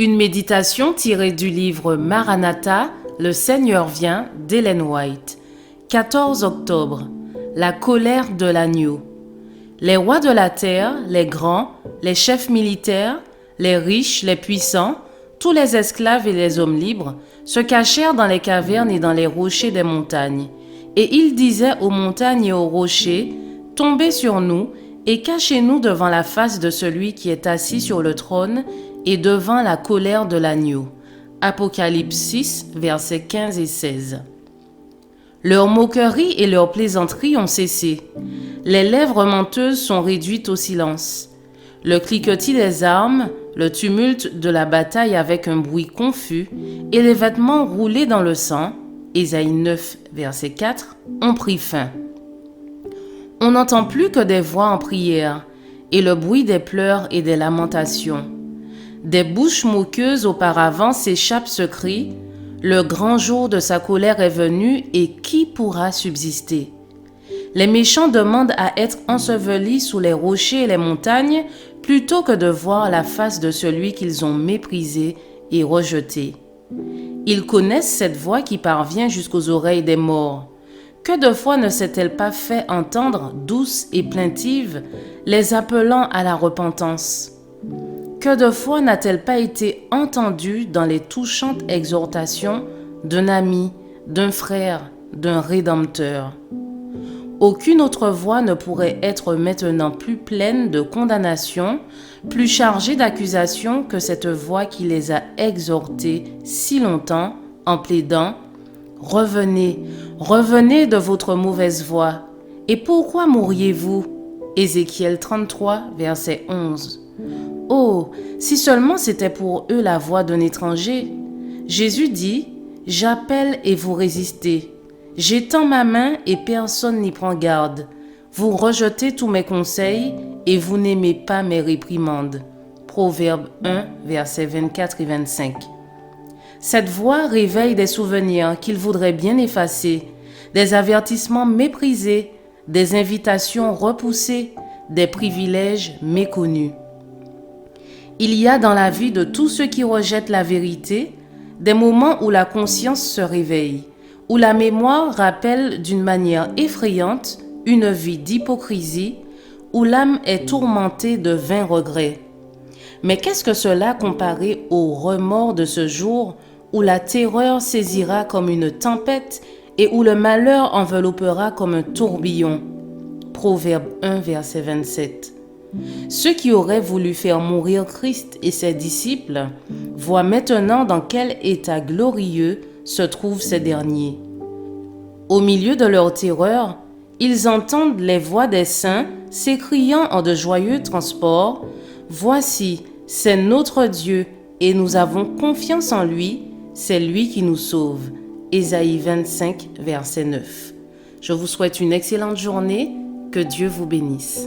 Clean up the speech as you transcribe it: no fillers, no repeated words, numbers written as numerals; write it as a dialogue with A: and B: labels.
A: Une méditation tirée du livre Maranatha, Le Seigneur vient d'Ellen White. 14 octobre. La colère de l'agneau. Les rois de la terre, les grands, les chefs militaires, les riches, les puissants, tous les esclaves et les hommes libres se cachèrent dans les cavernes et dans les rochers des montagnes. Et ils disaient aux montagnes et aux rochers, « Tombez sur nous et cachez-nous devant la face de celui qui est assis sur le trône et devant la colère de l'agneau. » Apocalypse 6, versets 15 et 16. Leurs moqueries et leurs plaisanteries ont cessé. Les lèvres menteuses sont réduites au silence. Le cliquetis des armes, le tumulte de la bataille avec un bruit confus et les vêtements roulés dans le sang, Ésaïe 9, verset 4, ont pris fin. On n'entend plus que des voix en prière et le bruit des pleurs et des lamentations. Des bouches moqueuses auparavant s'échappent ce cri, « Le grand jour de sa colère est venu et qui pourra subsister ?» Les méchants demandent à être ensevelis sous les rochers et les montagnes plutôt que de voir la face de celui qu'ils ont méprisé et rejeté. Ils connaissent cette voix qui parvient jusqu'aux oreilles des morts. Que de fois ne s'est-elle pas fait entendre, douce et plaintive, les appelant à la repentance? Que de fois n'a-t-elle pas été entendue dans les touchantes exhortations d'un ami, d'un frère, d'un rédempteur? Aucune autre voix ne pourrait être maintenant plus pleine de condamnation, plus chargée d'accusations que cette voix qui les a exhortés si longtemps en plaidant « Revenez, revenez de votre mauvaise voie. Et pourquoi mourriez-vous » Ézéchiel 33, verset 11. Oh, si seulement c'était pour eux la voix d'un étranger. Jésus dit « J'appelle et vous résistez. J'étends ma main et personne n'y prend garde. Vous rejetez tous mes conseils et vous n'aimez pas mes réprimandes. » Proverbe 1, versets 24 et 25. Cette voix réveille des souvenirs qu'il voudrait bien effacer, des avertissements méprisés, des invitations repoussées, des privilèges méconnus. Il y a dans la vie de tous ceux qui rejettent la vérité des moments où la conscience se réveille, où la mémoire rappelle d'une manière effrayante une vie d'hypocrisie, où l'âme est tourmentée de vains regrets. Mais qu'est-ce que cela comparé au remords de ce jour où la terreur saisira comme une tempête et où le malheur enveloppera comme un tourbillon? Proverbe 1, verset 27. Ceux qui auraient voulu faire mourir Christ et ses disciples voient maintenant dans quel état glorieux se trouvent ces derniers. Au milieu de leur terreur, ils entendent les voix des saints s'écriant en de joyeux transports « Voici, c'est notre Dieu et nous avons confiance en lui, c'est lui qui nous sauve. » Ésaïe 25, verset 9. Je vous souhaite une excellente journée, que Dieu vous bénisse.